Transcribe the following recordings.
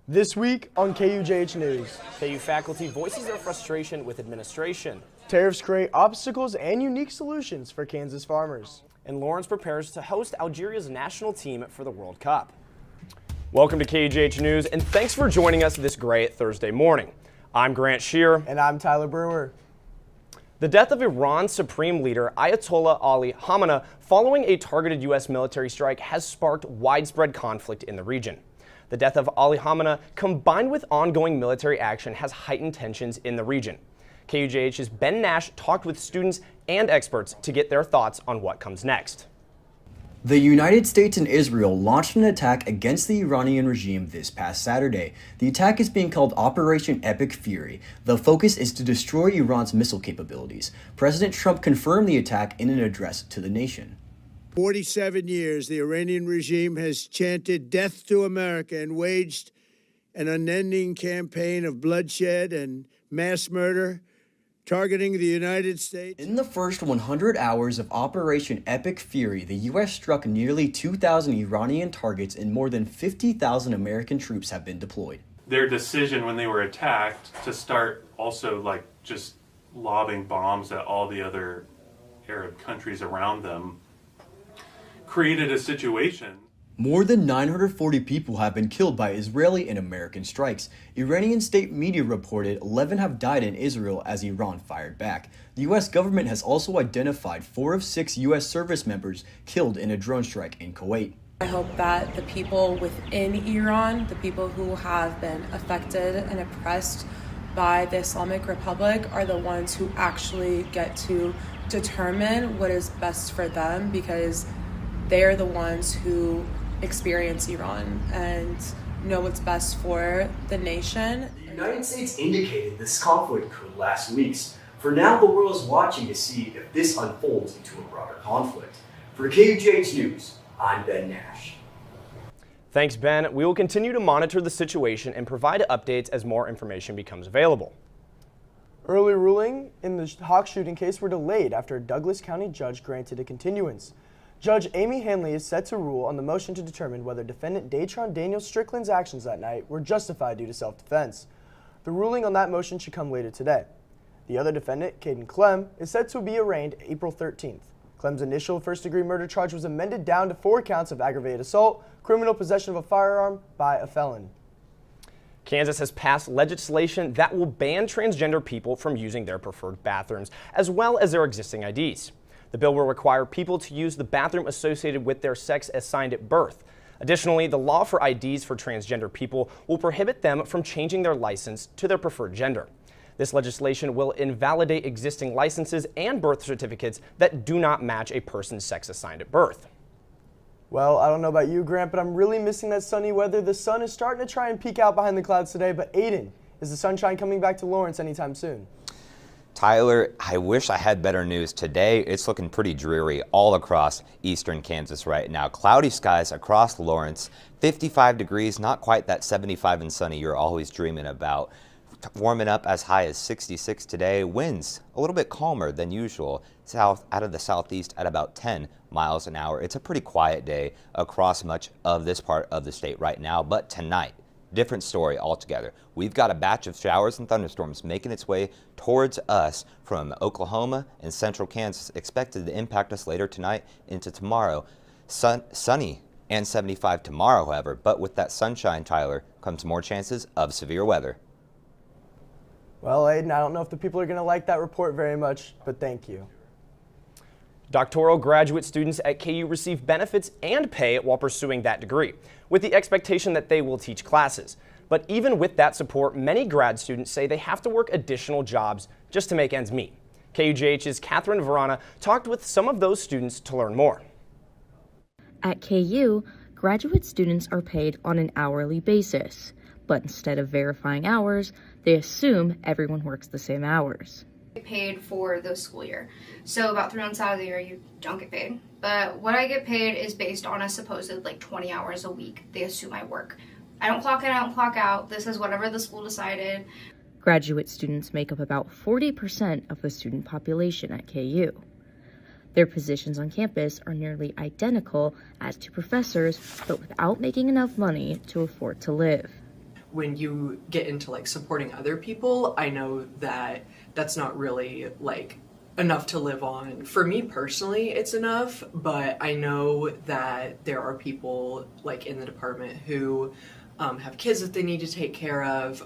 This week on KUJH News. KU faculty voices their frustration with administration. Tariffs create obstacles and unique solutions for Kansas farmers. And Lawrence prepares to host Algeria's national team for the World Cup. Welcome to KUJH News, and thanks for joining us this great Thursday morning. I'm Grant Shear. And I'm Tyler Brewer. The death of Iran's supreme leader, Ayatollah Ali Khamenei, following a targeted U.S. military strike has sparked widespread conflict in the region. The death of Ali Khamenei, combined with ongoing military action, has heightened tensions in the region. KUJH's Ben Nash talked with students and experts to get their thoughts on what comes next. The United States and Israel launched an attack against the Iranian regime this past Saturday. The attack is being called Operation Epic Fury. The focus is to destroy Iran's missile capabilities. President Trump confirmed the attack in an address to the nation. 47 years, the Iranian regime has chanted death to America and waged an unending campaign of bloodshed and mass murder, targeting the United States. In the first 100 hours of Operation Epic Fury, the U.S. struck nearly 2,000 Iranian targets and more than 50,000 American troops have been deployed. Their decision when they were attacked to start also just lobbing bombs at all the other Arab countries around them created a situation. More than 940 people have been killed by Israeli and American strikes. Iranian state media reported 11 have died in Israel as Iran fired back. The U.S. government has also identified 4 of 6 U.S. service members killed in a drone strike in Kuwait. I hope that the people within Iran, the people who have been affected and oppressed by the Islamic Republic, are the ones who actually get to determine what is best for them, because they are the ones who experience Iran and know what's best for the nation. The United States indicated this conflict could last weeks. For now, the world is watching to see if this unfolds into a broader conflict. For KUJH News, I'm Ben Nash. Thanks, Ben. We will continue to monitor the situation and provide updates as more information becomes available. Early ruling in the Hawk shooting case were delayed after a Douglas County judge granted a continuance. Judge Amy Hanley is set to rule on the motion to determine whether defendant Datron Daniel Strickland's actions that night were justified due to self-defense. The ruling on that motion should come later today. The other defendant, Caden Clem, is set to be arraigned April 13th. Clem's initial first-degree murder charge was amended down to 4 counts of aggravated assault, criminal possession of a firearm by a felon. Kansas has passed legislation that will ban transgender people from using their preferred bathrooms, as well as their existing IDs. The bill will require people to use the bathroom associated with their sex assigned at birth. Additionally, the law for IDs for transgender people will prohibit them from changing their license to their preferred gender. This legislation will invalidate existing licenses and birth certificates that do not match a person's sex assigned at birth. Well, I don't know about you, Grant, but I'm really missing that sunny weather. The sun is starting to try and peek out behind the clouds today, but Aiden, is the sunshine coming back to Lawrence anytime soon? Tyler, I wish I had better news. Today, it's looking pretty dreary all across eastern Kansas right now. Cloudy skies across Lawrence, 55 degrees, not quite that 75 and sunny you're always dreaming about. Warming up as high as 66 today. Winds a little bit calmer than usual, south out of the southeast at about 10 miles an hour. It's a pretty quiet day across much of this part of the state right now, but tonight, different story altogether. We've got a batch of showers and thunderstorms making its way towards us from Oklahoma and central Kansas, expected to impact us later tonight into tomorrow. Sunny and 75 tomorrow, however, but with that sunshine, Tyler, comes more chances of severe weather. Well, Aiden, I don't know if the people are going to like that report very much, but thank you. Doctoral graduate students at KU receive benefits and pay while pursuing that degree, with the expectation that they will teach classes. But even with that support, many grad students say they have to work additional jobs just to make ends meet. KUJH's Catherine Verana talked with some of those students to learn more. At KU, graduate students are paid on an hourly basis, but instead of verifying hours, they assume everyone works the same hours. Paid for the school year. So about 3 months out of the year you don't get paid. But what I get paid is based on a supposed 20 hours a week they assume I work. I don't clock in, I don't clock out. This is whatever the school decided. Graduate students make up about 40% of the student population at KU. Their positions on campus are nearly identical as to professors, but without making enough money to afford to live. when you get into like supporting other people, I know that that's not really like enough to live on. For me personally, it's enough, but I know that there are people like in the department who have kids that they need to take care of,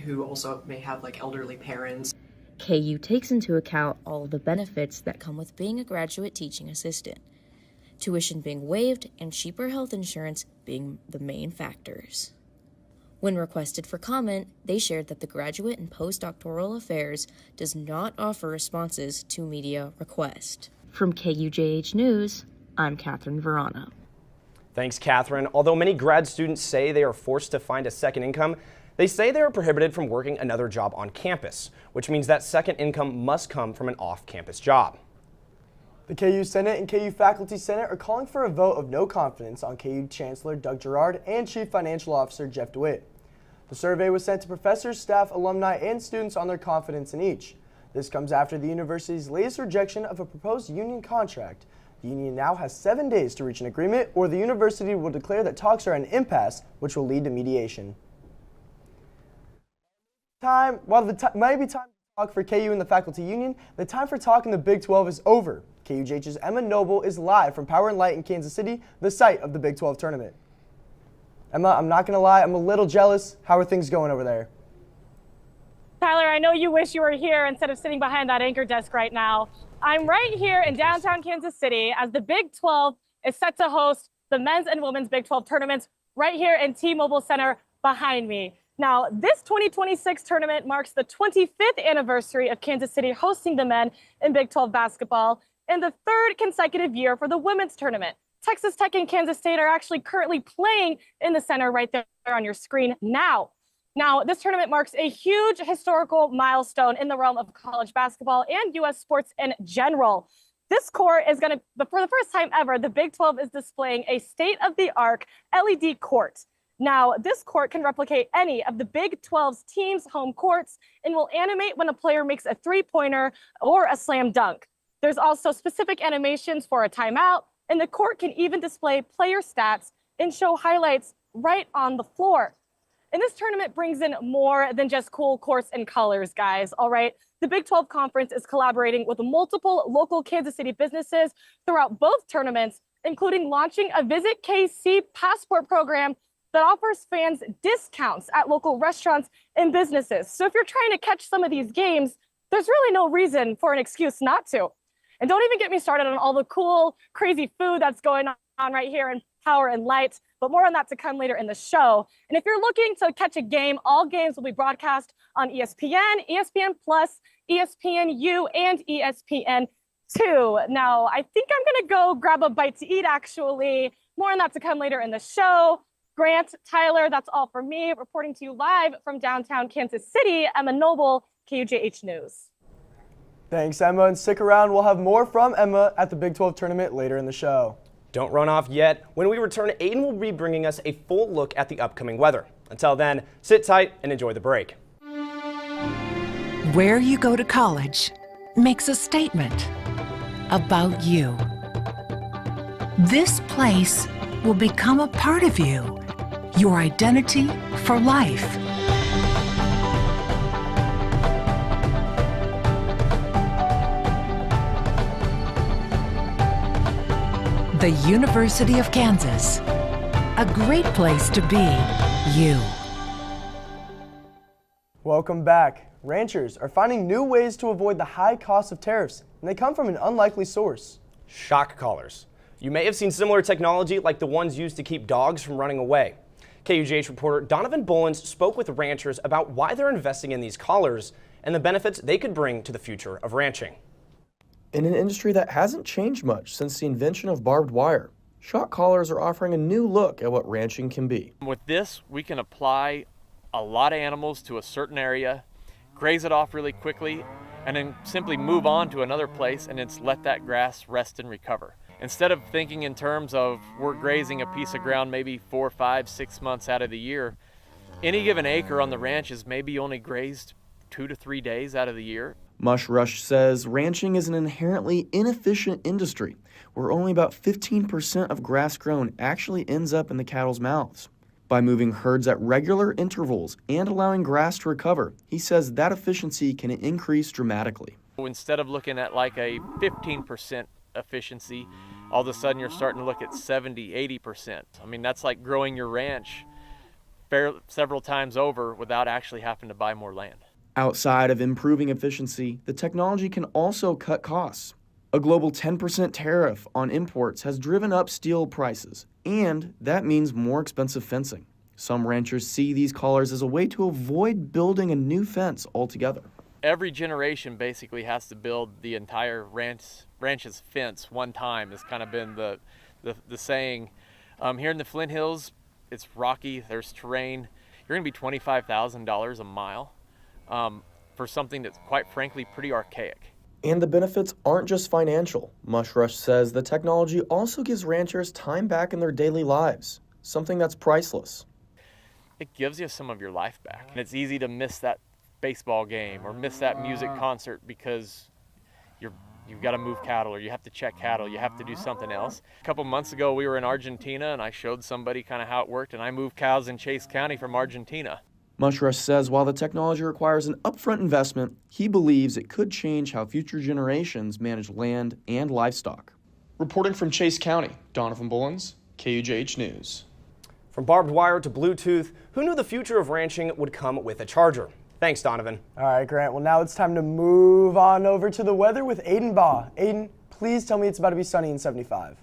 who also may have like elderly parents. KU takes into account all of the benefits that come with being a graduate teaching assistant, tuition being waived and cheaper health insurance being the main factors. When requested for comment, they shared that the Graduate and Postdoctoral Affairs does not offer responses to media requests. From KUJH News, I'm Catherine Verana. Thanks, Catherine. Although many grad students say they are forced to find a second income, they say they are prohibited from working another job on campus, which means that second income must come from an off-campus job. The KU Senate and KU Faculty Senate are calling for a vote of no confidence on KU Chancellor Doug Girard and Chief Financial Officer Jeff DeWitt. The survey was sent to professors, staff, alumni, and students on their confidence in each. This comes after the university's latest rejection of a proposed union contract. The union now has 7 days to reach an agreement, or the university will declare that talks are at an impasse, which will lead to mediation. While might be time to talk for KU and the faculty union, the time for talk in the Big 12 is over. KUJH's Emma Noble is live from Power and Light in Kansas City, the site of the Big 12 tournament. Emma, I'm not going to lie, I'm a little jealous. How are things going over there? Tyler, I know you wish you were here instead of sitting behind that anchor desk right now. I'm right here in downtown Kansas City as the Big 12 is set to host the men's and women's Big 12 tournaments right here in T-Mobile Center behind me. Now, this 2026 tournament marks the 25th anniversary of Kansas City hosting the men in Big 12 basketball and the third consecutive year for the women's tournament. Texas Tech and Kansas State are actually currently playing in the center right there on your screen now. Now, this tournament marks a huge historical milestone in the realm of college basketball and U.S. sports in general. This court is going to, for the first time ever, the Big 12 is displaying a state-of-the-art LED court. Now, this court can replicate any of the Big 12's team's home courts and will animate when a player makes a three-pointer or a slam dunk. There's also specific animations for a timeout, and the court can even display player stats and show highlights right on the floor. And this tournament brings in more than just cool courts and colors, guys, all right? The Big 12 Conference is collaborating with multiple local Kansas City businesses throughout both tournaments, including launching a Visit KC Passport program that offers fans discounts at local restaurants and businesses. So if you're trying to catch some of these games, there's really no reason for an excuse not to. And don't even get me started on all the cool, crazy food that's going on right here in Power and Light, but more on that to come later in the show. And if you're looking to catch a game, all games will be broadcast on ESPN, ESPN+, ESPNU, and ESPN2. Now, I think I'm going to go grab a bite to eat, actually. More on that to come later in the show. Grant, Tyler, that's all for me. Reporting to you live from downtown Kansas City, Emma Noble, KUJH News. Thanks, Emma, and stick around. We'll have more from Emma at the Big 12 tournament later in the show. Don't run off yet. When we return, Aiden will be bringing us a full look at the upcoming weather. Until then, sit tight and enjoy the break. Where you go to college makes a statement about you. This place will become a part of you, your identity for life. The University of Kansas, a great place to be you. Welcome back. Ranchers are finding new ways to avoid the high cost of tariffs, and they come from an unlikely source. Shock collars. You may have seen similar technology like the ones used to keep dogs from running away. KUJH reporter Donovan Bolins spoke with ranchers about why they're investing in these collars and the benefits they could bring to the future of ranching. In an industry that hasn't changed much since the invention of barbed wire, shock collars are offering a new look at what ranching can be. With this, we can apply a lot of animals to a certain area, graze it off really quickly, and then simply move on to another place and just let that grass rest and recover. Instead of thinking in terms of we're grazing a piece of ground maybe 4, 5, 6 months out of the year, any given acre on the ranch is maybe only grazed 2 to 3 days out of the year. Mush Rush says ranching is an inherently inefficient industry where only about 15% of grass grown actually ends up in the cattle's mouths. By moving herds at regular intervals and allowing grass to recover, he says that efficiency can increase dramatically. Instead of looking at like a 15% efficiency, all of a sudden you're starting to look at 70, 80%. I mean, that's like growing your ranch several times over without actually having to buy more land. Outside of improving efficiency, the technology can also cut costs. A global 10% tariff on imports has driven up steel prices, and that means more expensive fencing. Some ranchers see these collars as a way to avoid building a new fence altogether. Every generation basically has to build the entire ranch's fence one time. Has kind of been the saying. Here in the Flint Hills, it's rocky, there's terrain. You're gonna be $25,000 a mile for something that's quite frankly pretty archaic. And the benefits aren't just financial. Mushrush says the technology also gives ranchers time back in their daily lives, something that's priceless. It gives you some of your life back. And it's easy to miss that baseball game or miss that music concert because you've got to move cattle or you have to check cattle, you have to do something else. A couple months ago we were in Argentina and I showed somebody kind of how it worked, and I moved cows in Chase County from Argentina. Mushrush says while the technology requires an upfront investment, he believes it could change how future generations manage land and livestock. Reporting from Chase County, Donovan Bullens, KUJH News. From barbed wire to Bluetooth, who knew the future of ranching would come with a charger? Thanks, Donovan. All right, Grant. Well, now it's time to move on over to the weather with Aiden Baugh. Aiden, please tell me it's about to be sunny and 75.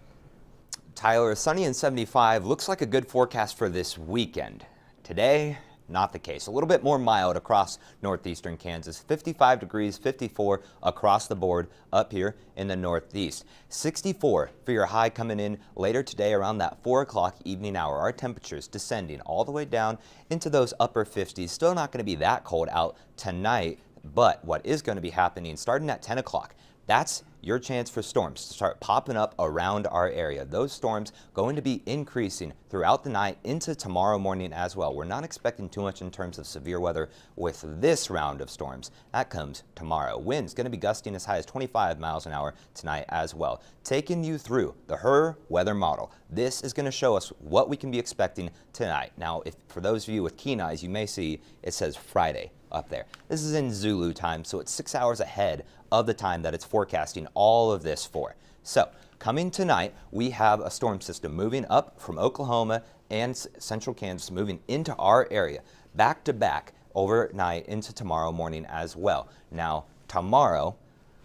Tyler, sunny and 75 looks like a good forecast for this weekend. Today, not the case. A little bit more mild across northeastern Kansas. 55 degrees, 54 across the board up here in the northeast. 64 for your high coming in later today around that 4 o'clock evening hour. Our temperatures descending all the way down into those upper 50s. Still not going to be that cold out tonight, but what is going to be happening starting at 10 o'clock, that's your chance for storms to start popping up around our area. Those storms going to be increasing throughout the night into tomorrow morning as well. We're not expecting too much in terms of severe weather with this round of storms. That comes tomorrow. Winds going to be gusting as high as 25 miles an hour tonight as well. Taking you through the HER weather model. This is going to show us what we can be expecting tonight. Now, if for those of you with keen eyes, you may see it says Friday up there. This is in Zulu time, so it's 6 hours ahead of the time that it's forecasting all of this for. So coming tonight, we have a storm system moving up from Oklahoma and central Kansas, moving into our area back to back overnight into tomorrow morning as well. Now tomorrow,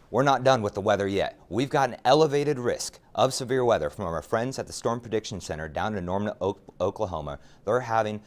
we're not done with the weather yet. We've got an elevated risk of severe weather from our friends at the Storm Prediction Center down in Norman, Oklahoma. They're having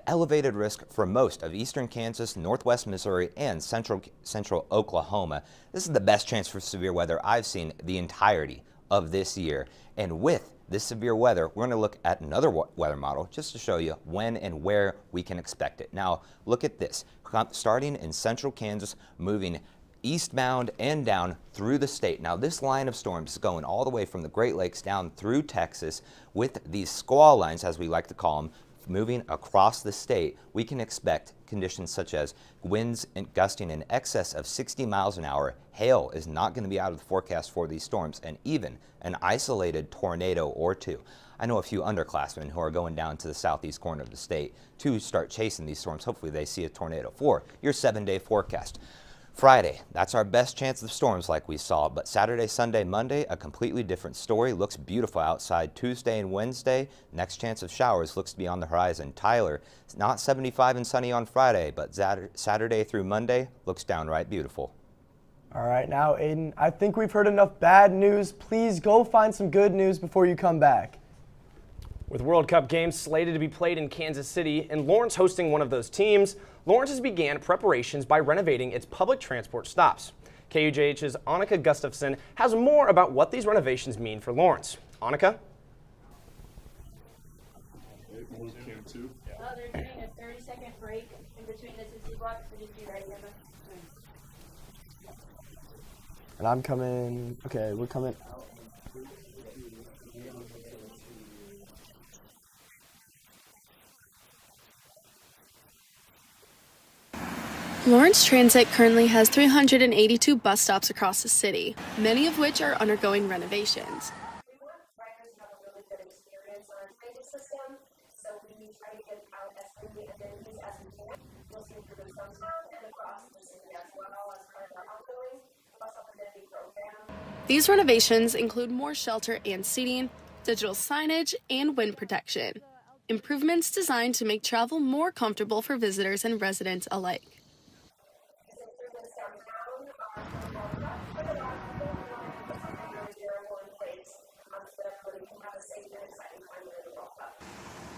elevated risk for most of eastern Kansas, northwest Missouri, and central Oklahoma. This is the best chance for severe weather I've seen the entirety of this year. And with this severe weather, we're going to look at another weather model just to show you when and where we can expect it. Now, look at this. Starting in central Kansas, moving eastbound and down through the state. Now, this line of storms is going all the way from the Great Lakes down through Texas with these squall lines, as we like to call them, moving across the state. We can expect conditions such as winds and gusting in excess of 60 miles an hour. Hail is not going to be out of the forecast for these storms, and even an isolated tornado or two. I know a few underclassmen who are going down to the southeast corner of the state to start chasing these storms. Hopefully they see a tornado for your 7-day forecast. Friday, that's our best chance of storms like we saw, but Saturday, Sunday, Monday, a completely different story. Looks beautiful outside Tuesday and Wednesday. Next chance of showers looks to be on the horizon. Tyler, it's not 75 and sunny on Friday, but Saturday through Monday looks downright beautiful. All right, now, Aiden, I think we've heard enough bad news. Please go find some good news before you come back. With World Cup games slated to be played in Kansas City and Lawrence hosting one of those teams, Lawrence has began preparations by renovating its public transport stops. KUJH's Annika Gustafson has more about what these renovations mean for Lawrence. Annika? They're doing a 30-second break in between the two blocks, so just be right there. And I'm coming, okay, we're coming. Lawrence Transit currently has 382 bus stops across the city, many of which are undergoing renovations. We want riders to have a really good experience on our transit system, so we try to give These renovations include more shelter and seating, digital signage, and wind protection. Improvements designed to make travel more comfortable for visitors and residents alike.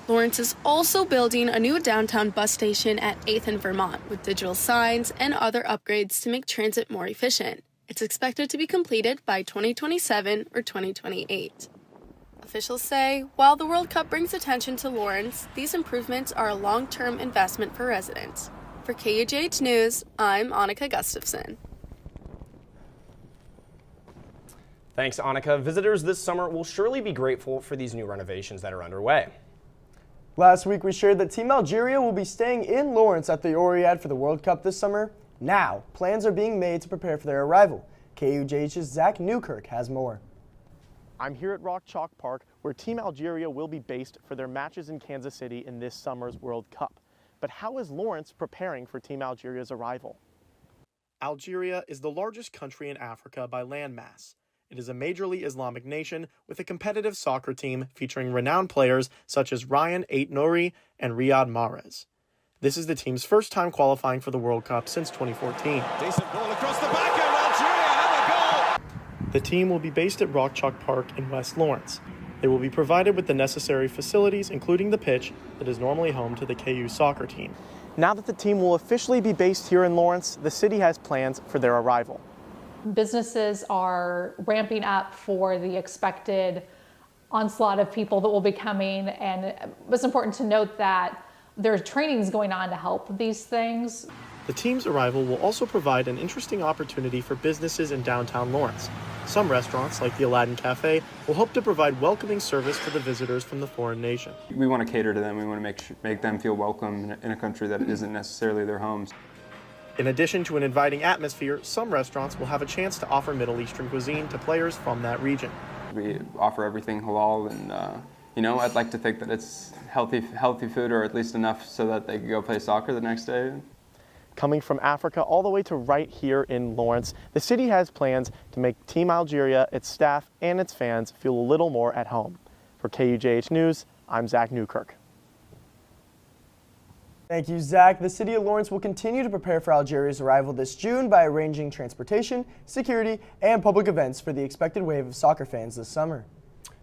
Lawrence is also building a new downtown bus station at 8th and Vermont with digital signs and other upgrades to make transit more efficient. It's expected to be completed by 2027 or 2028. Officials say, while the World Cup brings attention to Lawrence, these improvements are a long-term investment for residents. For KUJH News, I'm Annika Gustafson. Thanks, Annika. Visitors this summer will surely be grateful for these new renovations that are underway. Last week, we shared that Team Algeria will be staying in Lawrence at the Oread for the World Cup this summer. Now, plans are being made to prepare for their arrival. KUJH's Zach Newkirk has more. I'm here at Rock Chalk Park, where Team Algeria will be based for their matches in Kansas City in this summer's World Cup. But how is Lawrence preparing for Team Algeria's arrival? Algeria is the largest country in Africa by landmass. It is a majorly Islamic nation with a competitive soccer team featuring renowned players such as Ryan Ait-Nouri and Riyad Mahrez. This is the team's first time qualifying for the World Cup since 2014. Decent ball across the back, and Algeria have a goal! The team will be based at Rock Chalk Park in West Lawrence. They will be provided with the necessary facilities, including the pitch that is normally home to the KU soccer team. Now that the team will officially be based here in Lawrence, the city has plans for their arrival. Businesses are ramping up for the expected onslaught of people that will be coming, and it's important to note that there's trainings going on to help these things. The team's arrival will also provide an interesting opportunity for businesses in downtown Lawrence. Some restaurants, like the Aladdin Cafe, will hope to provide welcoming service to the visitors from the foreign nation. We want to cater to them. We want to make them feel welcome in a country that isn't necessarily their homes. In addition to an inviting atmosphere, some restaurants will have a chance to offer Middle Eastern cuisine to players from that region. We offer everything halal, and I'd like to think that it's healthy food, or at least enough so that they can go play soccer the next day. Coming from Africa all the way to right here in Lawrence, the city has plans to make Team Algeria, its staff, and its fans feel a little more at home. For KUJH News, I'm Zach Newkirk. Thank you, Zach. The city of Lawrence will continue to prepare for Algeria's arrival this June by arranging transportation, security, and public events for the expected wave of soccer fans this summer.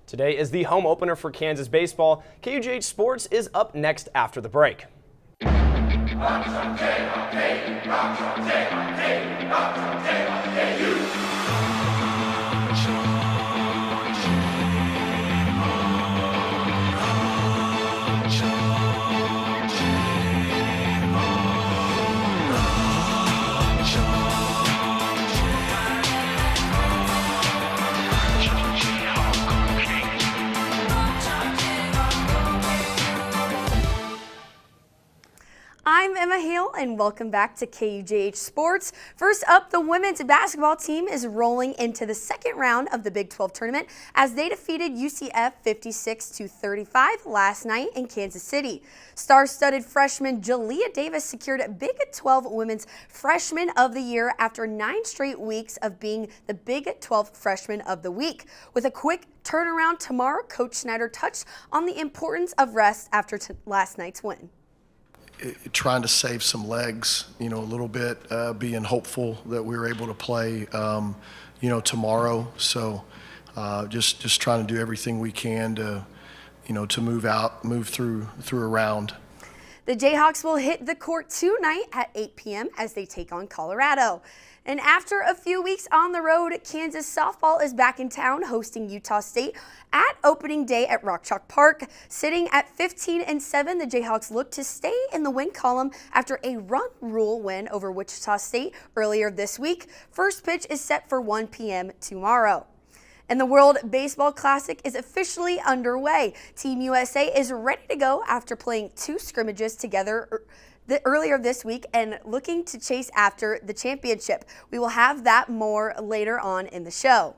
Today is the home opener for Kansas baseball. KUJH Sports is up next after the break. I'm Emma Hale, and welcome back to KUJH Sports. First up, the women's basketball team is rolling into the second round of the Big 12 tournament as they defeated UCF 56-35 last night in Kansas City. Star-studded freshman Jalea Davis secured Big 12 Women's Freshman of the Year after 9 straight weeks of being the Big 12 Freshman of the Week. With a quick turnaround tomorrow, Coach Snyder touched on the importance of rest after last night's win. Trying to save some legs, a little bit, being hopeful that we were able to play, tomorrow. So just trying to do everything we can to, to move through a round. The Jayhawks will hit the court tonight at 8 p.m. as they take on Colorado. And after a few weeks on the road, Kansas softball is back in town hosting Utah State at opening day at Rock Chalk Park. Sitting at 15-7, the Jayhawks look to stay in the win column after a run rule win over Wichita State earlier this week. First pitch is set for 1 p.m. tomorrow. And the World Baseball Classic is officially underway. Team USA is ready to go after playing 2 scrimmages together earlier this week and looking to chase after the championship. We will have that more later on in the show.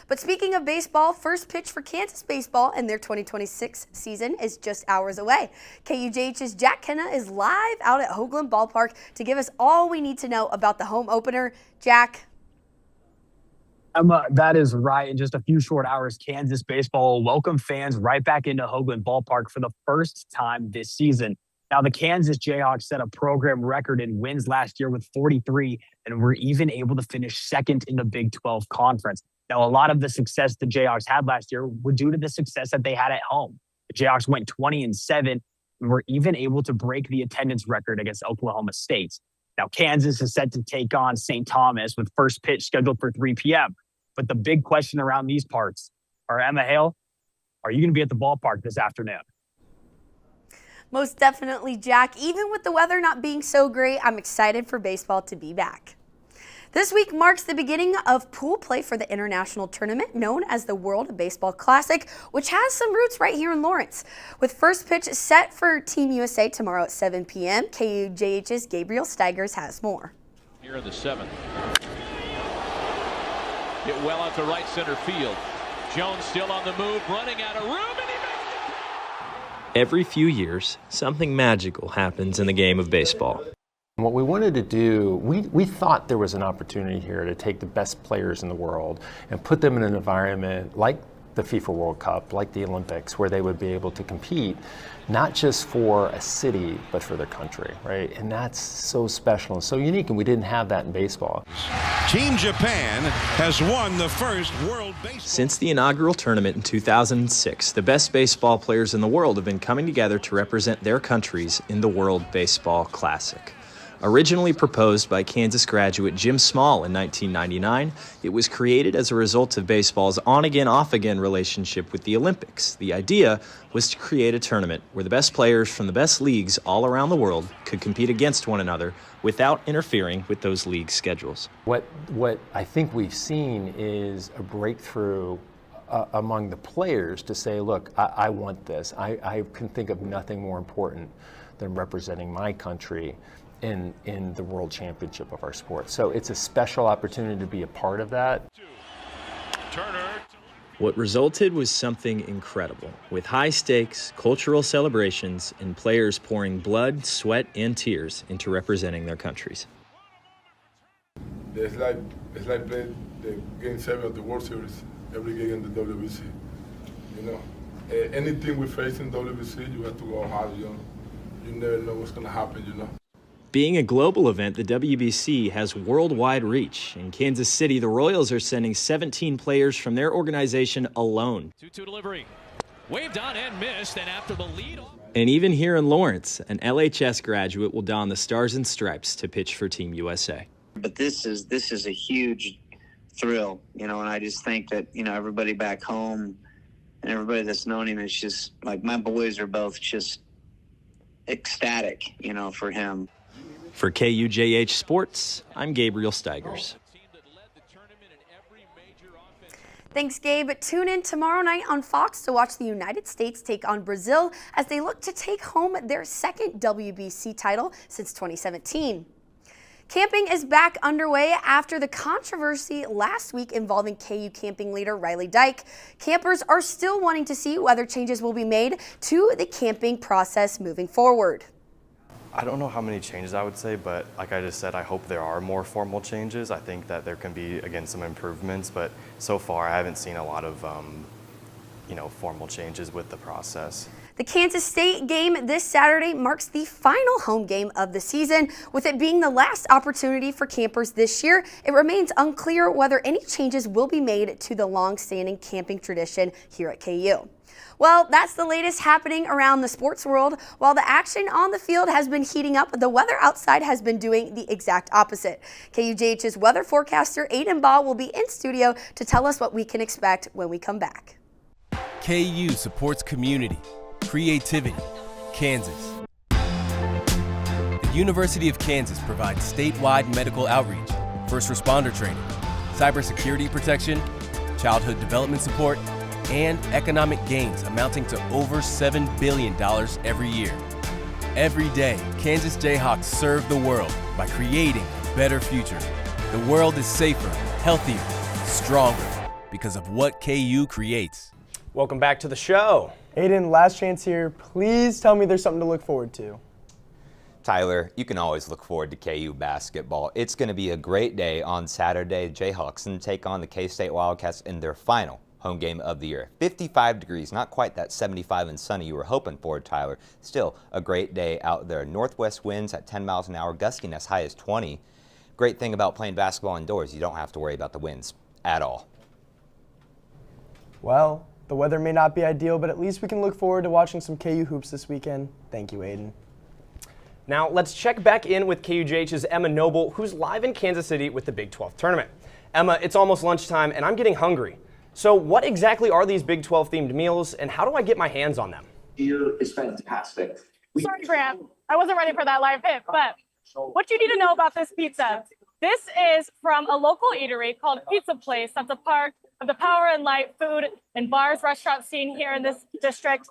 But speaking of baseball, first pitch for Kansas baseball in their 2026 season is just hours away. KUJH's Jack Kenna is live out at Hoagland Ballpark to give us all we need to know about the home opener. Jack. That is right. In just a few short hours, Kansas baseball will welcome fans right back into Hoagland Ballpark for the first time this season. Now, the Kansas Jayhawks set a program record in wins last year with 43, and were even able to finish second in the Big 12 Conference. Now, a lot of the success the Jayhawks had last year were due to the success that they had at home. The Jayhawks went 20-7 and were even able to break the attendance record against Oklahoma State. Now, Kansas is set to take on St. Thomas with first pitch scheduled for 3 p.m. But the big question around these parts are, Emma Hale, are you going to be at the ballpark this afternoon? Most definitely, Jack. Even with the weather not being so great, I'm excited for baseball to be back. This week marks the beginning of pool play for the international tournament known as the World Baseball Classic, which has some roots right here in Lawrence. With first pitch set for Team USA tomorrow at 7 p.m., KUJH's Gabriel Steigers has more. Here in the 7th. Hit well out to right center field. Jones still on the move, running out of room, and he makes it! Every few years, something magical happens in the game of baseball. What we wanted to do, we thought there was an opportunity here to take the best players in the world and put them in an environment like the FIFA World Cup, like the Olympics, where they would be able to compete, not just for a city, but for their country, right? And that's so special and so unique, and we didn't have that in baseball. Team Japan has won the first World Baseball. Since the inaugural tournament in 2006, the best baseball players in the world have been coming together to represent their countries in the World Baseball Classic. Originally proposed by Kansas graduate Jim Small in 1999, it was created as a result of baseball's on-again, off-again relationship with the Olympics. The idea was to create a tournament where the best players from the best leagues all around the world could compete against one another without interfering with those league schedules. What I think we've seen is a breakthrough among the players to say, look, I want this. I can think of nothing more important than representing my country in the world championship of our sport. So it's a special opportunity to be a part of that. What resulted was something incredible, with high stakes, cultural celebrations, and players pouring blood, sweat, and tears into representing their countries. It's like playing the Game 7 of the World Series, every game in the WBC. You know, anything we face in WBC, you have to go hard, you know. You never know what's going to happen, you know. Being a global event, the WBC has worldwide reach. In Kansas City, the Royals are sending 17 players from their organization alone. 2-2 delivery. Waved on and missed, and after the lead. And even here in Lawrence, an LHS graduate will don the Stars and Stripes to pitch for Team USA. But this is a huge thrill, you know, and I just think that, you know, everybody back home and everybody that's known him is just, like, my boys are both just ecstatic, you know, for him. For KUJH Sports, I'm Gabriel Steigers. Thanks, Gabe. Tune in tomorrow night on Fox to watch the United States take on Brazil as they look to take home their second WBC title since 2017. Camping is back underway after the controversy last week involving KU camping leader Riley Dyke. Campers are still wanting to see whether changes will be made to the camping process moving forward. I don't know how many changes I would say, but like I just said, I hope there are more formal changes. I think that there can be, again, some improvements, but so far I haven't seen a lot of, formal changes with the process. The Kansas State game this Saturday marks the final home game of the season. With it being the last opportunity for campers this year, it remains unclear whether any changes will be made to the long-standing camping tradition here at KU. Well, that's the latest happening around the sports world. While the action on the field has been heating up, the weather outside has been doing the exact opposite. KUJH's weather forecaster Aiden Baugh will be in studio to tell us what we can expect when we come back. KU supports community, creativity, Kansas. The University of Kansas provides statewide medical outreach, first responder training, cybersecurity protection, childhood development support, and economic gains amounting to over $7 billion every year. Every day, Kansas Jayhawks serve the world by creating a better future. The world is safer, healthier, stronger because of what KU creates. Welcome back to the show. Aiden, last chance here. Please tell me there's something to look forward to. Tyler, you can always look forward to KU basketball. It's going to be a great day on Saturday. Jayhawks and take on the K-State Wildcats in their final home game of the year. 55 degrees, not quite that 75 and sunny you were hoping for, Tyler. Still a great day out there. Northwest winds at 10 miles an hour, gusting as high as 20. Great thing about playing basketball indoors, you don't have to worry about the winds at all. Well, the weather may not be ideal, but at least we can look forward to watching some KU hoops this weekend. Thank you, Aiden. Now let's check back in with KUJH's Emma Noble, who's live in Kansas City with the Big 12 tournament. Emma, it's almost lunchtime and I'm getting hungry. So what exactly are these Big 12 themed meals and how do I get my hands on them? Beer is fantastic. Sorry, Grant. I wasn't ready for that live hit, but what you need to know about this pizza. This is from a local eatery called Pizza Place. That's a part of the Power and Light food and bars restaurant scene here in this district.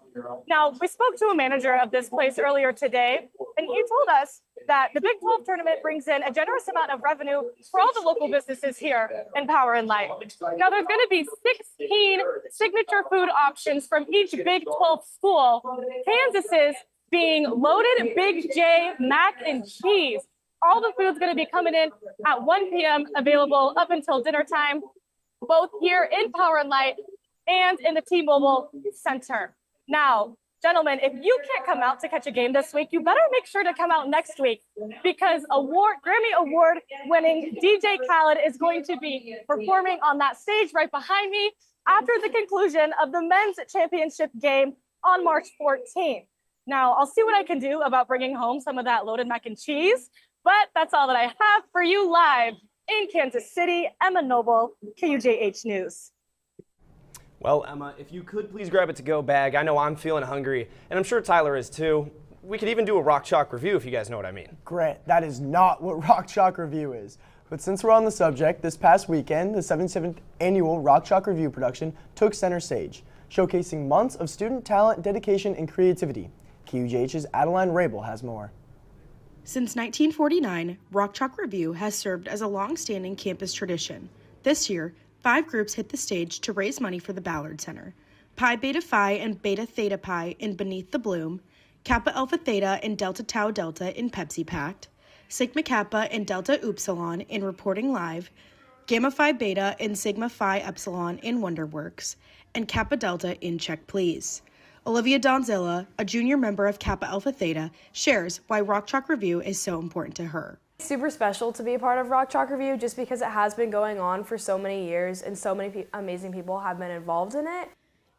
Now, we spoke to a manager of this place earlier today, and he told us that the Big 12 tournament brings in a generous amount of revenue for all the local businesses here in Power and Light. Now, there's going to be 16 signature food options from each Big 12 school. Kansas's being loaded Big J mac and cheese. All the food's going to be coming in at 1 p.m. available up until dinner time, both here in Power and Light and in the T-Mobile Center. Now, gentlemen, if you can't come out to catch a game this week, you better make sure to come out next week because Grammy Award winning DJ Khaled is going to be performing on that stage right behind me after the conclusion of the men's championship game on March 14th. Now, I'll see what I can do about bringing home some of that loaded mac and cheese, but that's all that I have for you live in Kansas City. Emma Noble, KUJH News. Well, Emma, if you could please grab a to-go bag. I know I'm feeling hungry, and I'm sure Tyler is too. We could even do a Rock Chalk review if you guys know what I mean. Grant, that is not what Rock Chalk Review is. But since we're on the subject, this past weekend, the 77th annual Rock Chalk Review production took center stage, showcasing months of student talent, dedication, and creativity. KUJH's Adeline Rabel has more. Since 1949, Rock Chalk Review has served as a long-standing campus tradition. This year, 5 groups hit the stage to raise money for the Ballard Center. Pi Beta Phi and Beta Theta Pi in Beneath the Bloom, Kappa Alpha Theta and Delta Tau Delta in Pepsi Pact, Sigma Kappa and Delta Upsilon in Reporting Live, Gamma Phi Beta and Sigma Phi Epsilon in Wonderworks, and Kappa Delta in Check Please. Olivia Donzilla, a junior member of Kappa Alpha Theta, shares why Rock Chalk Review is so important to her. Super special to be a part of Rock Chalk Review just because it has been going on for so many years and so many amazing people have been involved in it.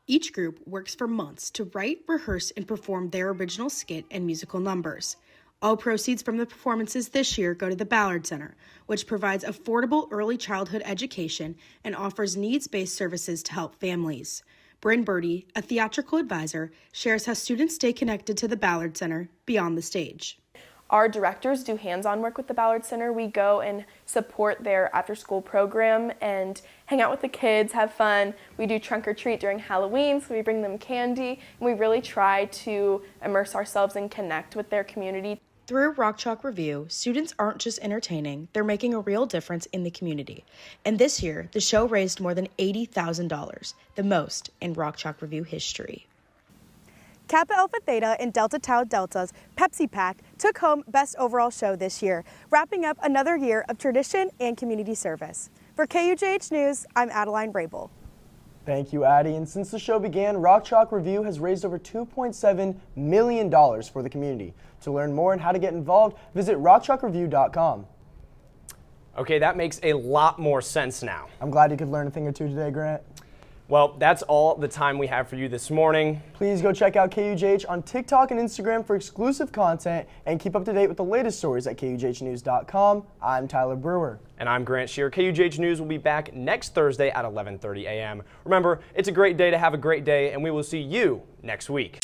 Each group works for months to write, rehearse, and perform their original skit and musical numbers. All proceeds from the performances this year go to the Ballard Center, which provides affordable early childhood education and offers needs-based services to help families. Bryn Birdie, a theatrical advisor, shares how students stay connected to the Ballard Center beyond the stage. Our directors do hands-on work with the Ballard Center. We go and support their after-school program and hang out with the kids, have fun. We do trunk or treat during Halloween, so we bring them candy, and we really try to immerse ourselves and connect with their community. Through Rock Chalk Review, students aren't just entertaining, they're making a real difference in the community. And this year, the show raised more than $80,000, the most in Rock Chalk Review history. Kappa Alpha Theta and Delta Tau Delta's Pepsi Pact took home Best Overall Show this year, wrapping up another year of tradition and community service. For KUJH News, I'm Adeline Rabel. Thank you, Addie. And since the show began, Rock Chalk Review has raised over $2.7 million for the community. To learn more and how to get involved, visit rockchalkreview.com. Okay, that makes a lot more sense now. I'm glad you could learn a thing or two today, Grant. Well, that's all the time we have for you this morning. Please go check out KUJH on TikTok and Instagram for exclusive content and keep up to date with the latest stories at KUJHnews.com. I'm Tyler Brewer. And I'm Grant Shear. KUJH News will be back next Thursday at 11:30 a.m. Remember, it's a great day to have a great day, and we will see you next week.